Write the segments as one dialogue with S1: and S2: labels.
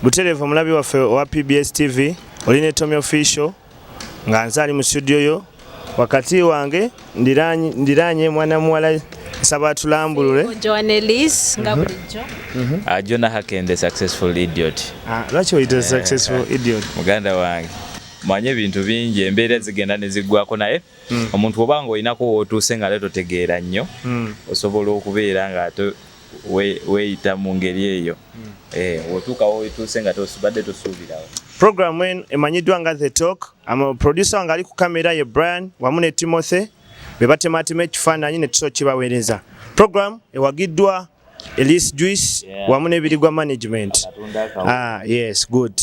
S1: Buterevu mulabi waffe wa PBS TV olina Tommy Official nga nzali mu studio yo wakati wange ndiranye mwana muwala saba tulambulule
S2: Joanelis nga bulijjo
S3: Jonah Hakende successful idiot.
S1: Lwaki oyita successful idiot?
S3: Muganda wange manye ebintu bingi embeera zigenda ne ziggwako naye omuntu obanga olinako otuuse nga leto tegeera nnyo osobola okubeera nga weeyita mu ngeri eyo otuuka wotuuse nga tosubadde tosuubirawo.
S1: Program when emanyiddwa nga The Talk, producer wange ali ku kamera ye Brian wamu ne Timothy be batematema ekifaananyi ne tusobola kibaweereza. Program ewagiddwa Elise Juice wamu n'ebirigwa management. Yes, good.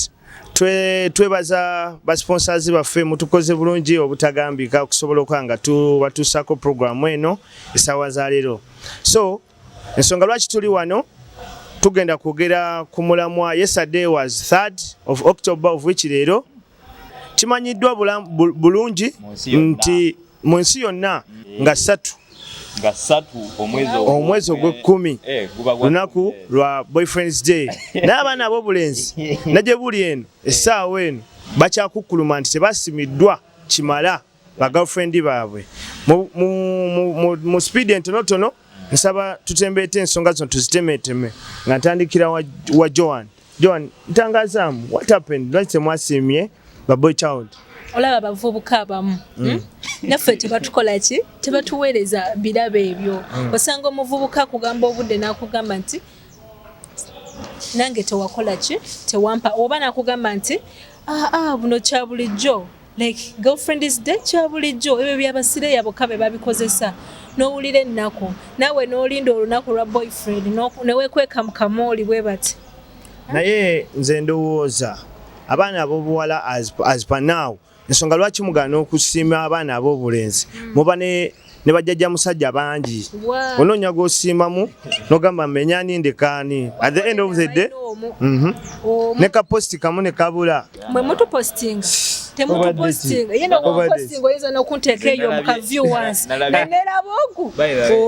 S1: Twebaza ba sponsors baffe mutukoze bulungi obutagambika okusobola okwanga watuusako program eno essaawa za leero. So ensonga lwaki tuli wano tugenda kwogera ku mulamwa. Yesterday was 3rd of October of which leero kimanyiddwa bulungi nti mu nsi yonna nga 3 omwezi ogw'ekkumi lunaku lwa Boyfriend's Day. N'abaana ab'obulenzi najye buli eno essaawa eno bakyakukkuluma nti tebasimiddwa kimala ba girlfriend baabwe. Mu speed entonotono nsaba tutembeete ensonga zino tuzitemeteme nga ntandikira wa Joan. Joan, ntangazaamu what happened? Lwaki temwasimye ba boy child?
S2: Olaba bavubuka abamu naffe tebatukola ki tebatuweereza birabe ebyo. Osanga omuvubuka kugamba obudde n'akugamba nti nange tewakola ki tewampa, oba n'akugamba nti buno kya bulijjo like girlfriend's day kya bulijjo. Ebyo byabasire yabo kabe babikozesa n'owulira ennaku naawe n'olinda olunaku lwa boyfriend neweekweka mu kamooli bwe bati.
S1: Naye nze ndowooza abaana ab'obuwala as per now ensonga lwaki mugaana okusiima abaana ab'obulenzi muba ne bajjajja musajja bangi onoonya g'osiimamu n'ogamba mmenyani ndekaani at the end of the day ne kaposti kamu ne kabula.
S2: Mwe mutupostinga temutupostinga yena okupostinga oyinza n'okunteeka eyo mu kaviewers nenera bogu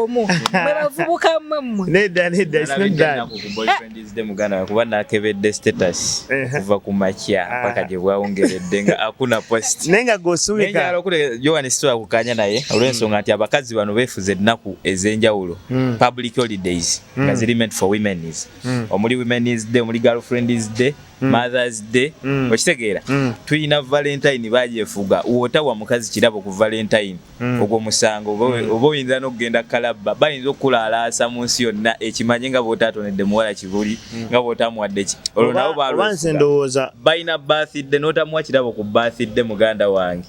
S2: omu mwe bavubuka mmwe
S1: nedda it's not that.
S3: Boyfriend's Day muganda kuba nakebedde status kuva ku makya mpaka gye bwawongeredde nga akuna post
S1: nenga gosubika
S3: nenga okule Joan Stewart kukanya naye olw'ensonga nti abakazi bano beefuze ennaku ez'enjawulo public holidays nga ziri meant for women is omuli Women's Day omuli Girlfriend's Day Mother's Day okitegeera tulina Valentine bagyefuga wotawa mukazi kirabo ku Valentine ogwo musango oba oyinza n'okugenda kalabba bayinza okulaalaasa mu nsi yonna ekimanye nga bw'otaatonedde muwala kibuli nga bw'otaamuwadde ki olwo nabo
S1: balwanze ndowooza
S3: bayina birthday n'otamuwa kirabo ku birthday muganda wange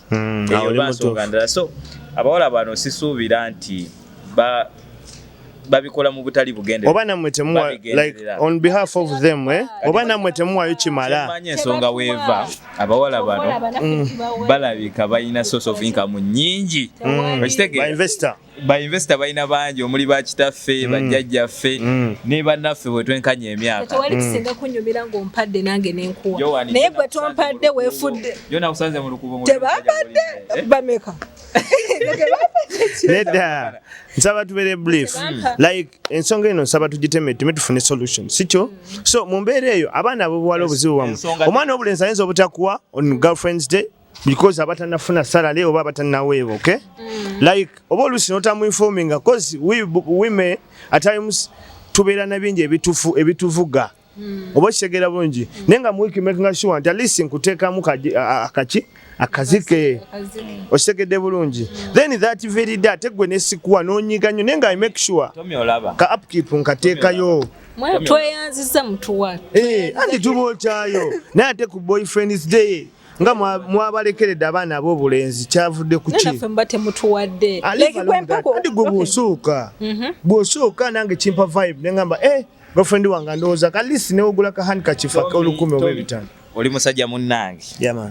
S3: eyo bansonga ndala. So abawala bano sisuubira nti babikola mu butali bugende
S1: oba namwe temuwa like on behalf of them oba namwe temuwayo kimala.
S3: Manye ensonga weeva abawala bano balabika balina source of income nyingi
S1: okitegeera
S3: ba investor balina bangi omuli bakitaffe bajjajjaffe ne bannaffe bwe twenkanya emyaka.
S2: Tewali kisinga kunyumira ng'ompadde nange n'enkuwa naye gwe tompadde weefudde
S3: yona kusanze mu lukubo
S2: tebampadde bameka
S1: nedda nsaba tubeere brief like ensonga eno nsaba tugiteme tufune solution sikyo. So mu mbeera eyo abaana ab'obuwala obuzibu wamu omwana w'obulenzi ayinza obutakuwa on Girlfriend's Day because abatanafuna salary oba abatanaweebwa okay like oba oluusi notamuinforminga cause we women at times tubeera na bingi ebituvuga oba kitegeera bulungi naye nga mu week making sure nti at least nkuteekamu akazike okitegedde bulungi then that very day tegwe nesikuwa n'onyiga nnyo naye nga I make sure ka upkeep nkateekayo
S2: tweyanziza mutuwa
S1: anti tuba okyayo naye ate ku Boyfriend's Day nga mwabalekeredde abaana ab'obulenzi kyavudde ku ki
S2: naffe mba temutuwadde
S1: andi gwe bw'osooka nange kimpa vibe nengamba girlfriend wange ndowooza kalisi newogula ka handkerchief olukumi oba ebitano
S3: oli musajja munnange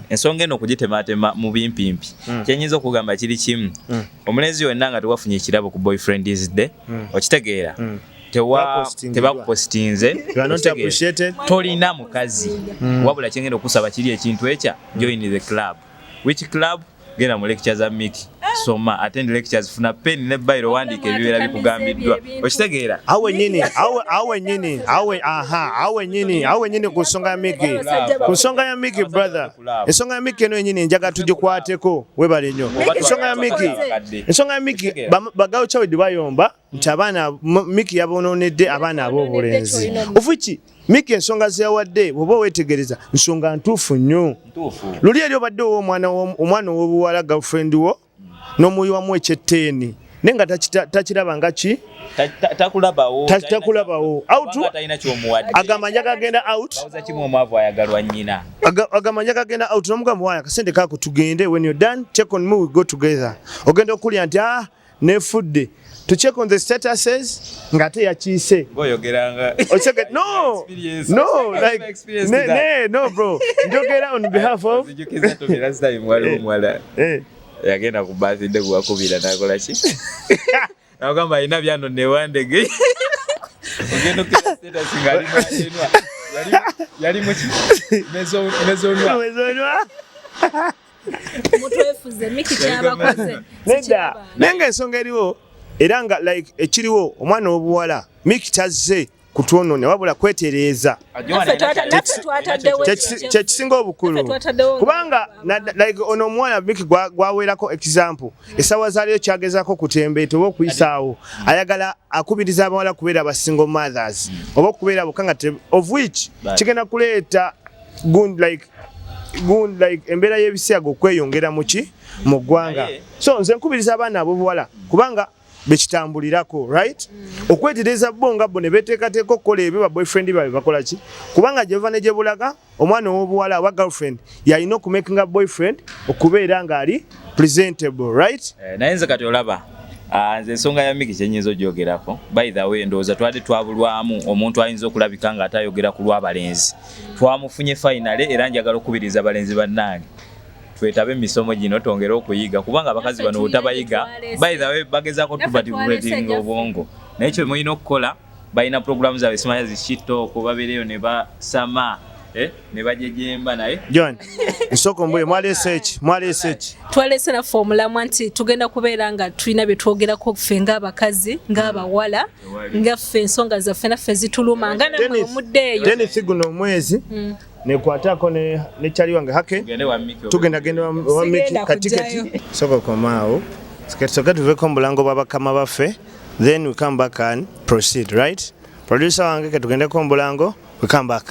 S3: ensonga eno okugitematema mu bimpimpi kyenyinza okugamba kiri kimu omulenzi wenna nga tewafunye ekirabo ku Boyfriend's Day okitegeera tebakupostinze tolina mukazi wabula kyengenda okusaba kiri ekintu ekya join the club. Which club? Genda mu lecture za Mickey soma attend lectures funa pen ne bairo wandike ebibeera bikugambiddwa okitegeera
S1: awe nyini ku nsonga ya Miki brother ensonga ya Miki eno nyini njaga tugikwateko webale nnyo ensonga ya Miki bagawo chawedi bayomba nti abaana Miki yabononedde abaana ab'obulenzi ofuki Miki ensonga zeyawadde bwoba wetegereza nsonga ntuufu nnyo luli eri obadde omwana ow'obuwala girlfriend wo n'omuyiwamu ekyetteeni naye nga takiraba nga ki
S3: takulabawo
S1: agamba njaga agenda out agamba njaga agenda out n'omugamba waya akasente kaako tugende when you're done check on me we go together ogenda okulya nti nefudde to check on the statuses ngate yakiise
S3: ngoyogeranga
S1: no bro njogera on behalf of
S3: yagenda ku birthday kuwakubira nakola ki nakugamba alina byano newandege ogenda okira status yali muki mezonwa
S2: mutwefuze Miki kyabakoze
S1: nedda nenga ensonga eriwo era nga like ekiriwo omwana w'obuwala Miki tazze kutwonone wabula kwetereeza kyekisinga obukulu kubanga like ono omuwala Miki gwaweerako example esawa zaaliyo kyagezako kutembeeta oba okuyisaawo ayagala akubiriza abawala kubeera aba single mothers oba okubeera bukanga of which kigenda kuleeta like embeera y'ebisyago okweyongera mu ggwanga so nze nkubiriza abaana ab'obuwala kubanga bekitambulirako right okwetereza bo nga bo ne beteekateeka okukola ebyo ba boyfriend babe bakola ki kubanga gye bava ne gye bulaga omwana ow'obuwala wa girlfriend yalina okumakinga boyfriend okubeera ng'ali presentable right
S3: naye nze kati olaba nze ensonga ya Miki kyenyinza ogyogerako by the way ndowooza twali twabulwamu omuntu ayinza okulabika nga atayogera ku lw'abalenzi twamufunye finale era njagala okubiriza abalenzi bannange twetabe emisomo gino tongera okuyiga kubanga abakazi bano utabayiga by the way bagezaako tubatibuleting obwongo naye kyo mulina okukola balina programu zaabwe simanya zishito okubabeereyo ne basama ne bajejemba naye
S1: John nsoko mbuye mwalese
S2: twalese na formula mwanti tugenda kubeera nga tulina bye twogerako ffe ng'abakazi ng'abawala nga ffe ensonga zaffe naffe zituluma nga namwe omuddeeyo
S1: Dennis guno omwezi nekwatako ne chali wange hake tugenda wa Miki katikati soko komao soka tuveko mulango babakama baffe then we come back and proceed right producer wange tugende ko mulango we come back